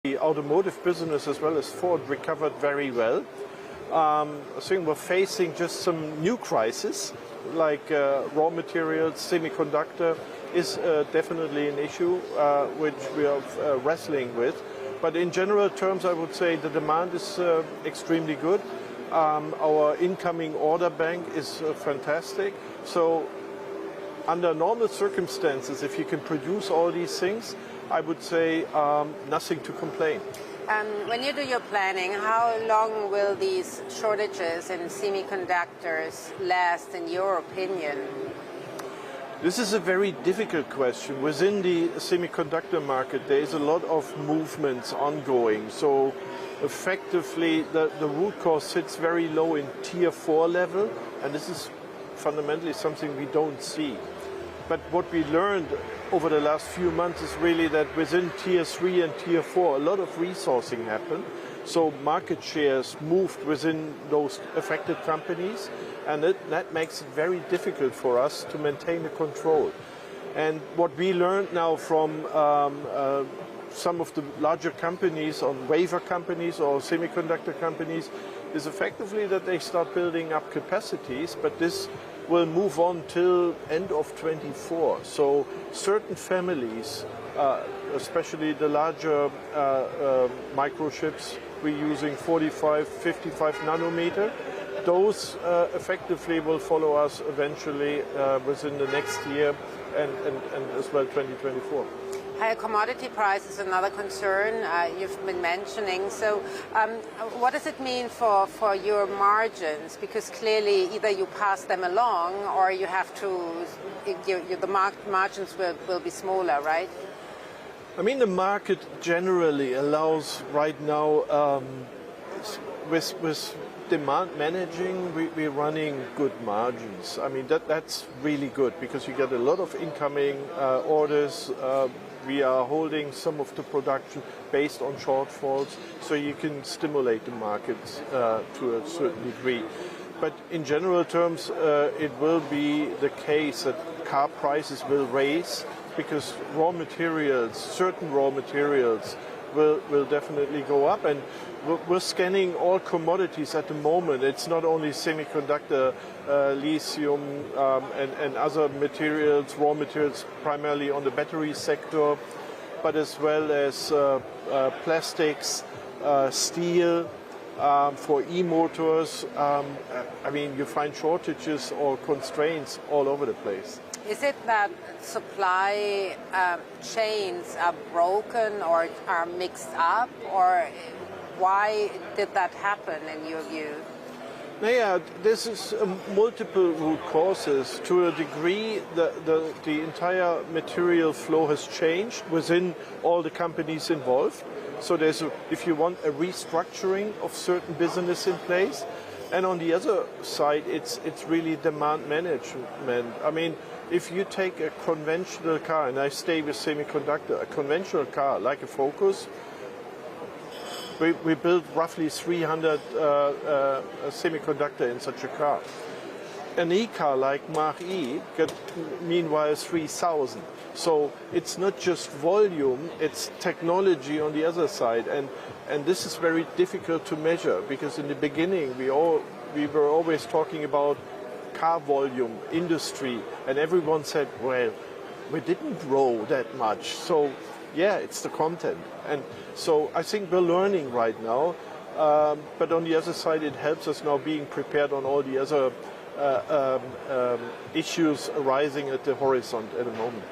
The automotive business as well as Ford recovered very well. I think we're facing just some new crises like raw materials, semiconductor is definitely an issue which we are wrestling with. But in general terms, I would say the demand is extremely good. Our incoming order bank is fantastic. So under normal circumstances, if you can produce all these things, I would say nothing to complain. When you do your planning, how long will these shortages in semiconductors last, in your opinion? This is a very difficult question. Within the semiconductor market, there is a lot of movements ongoing. So effectively, the root cause sits very low in tier 4 level, and this is fundamentally something we don't see. But what we learned over the last few months is really that within tier 3 and tier 4, a lot of resourcing happened. So market shares moved within those affected companies, and that makes it very difficult for us to maintain the control. And what we learned now from some of the larger companies, on wafer companies or semiconductor companies, is effectively that they start building up capacities, but this will move on till end of 24. So certain families, especially the larger microchips, we're using 45, 55 nanometer. Those effectively will follow us eventually within the next year and as well 2024. Higher commodity price is another concern you've been mentioning. So what does it mean for your margins? Because clearly either you pass them along or you have to, the margins will be smaller, right? I mean, the market generally allows right now, with demand managing, we're running good margins. I mean, that's really good because you get a lot of incoming orders. We are holding some of the production based on shortfalls, so you can stimulate the markets to a certain degree. But in general terms, it will be the case that car prices will raise because raw materials, certain raw materials, will definitely go up. And we're scanning all commodities at the moment. It's not only semiconductor, lithium and other materials, raw materials primarily on the battery sector, but as well as plastics, steel, for e-motors. I mean, you find shortages or constraints all over the place. Is it that supply chains are broken or are mixed up, or why did that happen in your view? Yeah, this is multiple root causes. To a degree, the entire material flow has changed within all the companies involved. So there's, if you want, a restructuring of certain business in place. And on the other side, it's really demand management. I mean, if you take a conventional car, and I stay with semiconductor, a conventional car like a Focus, we build roughly 300 semiconductor in such a car. An e-car like Mach-E got meanwhile 3,000. So it's not just volume, it's technology on the other side. And this is very difficult to measure because in the beginning we were always talking about car volume, industry, and everyone said, well, we didn't grow that much. So yeah, it's the content. And so I think we're learning right now, but on the other side it helps us now being prepared on all the other issues arising at the horizon at the moment.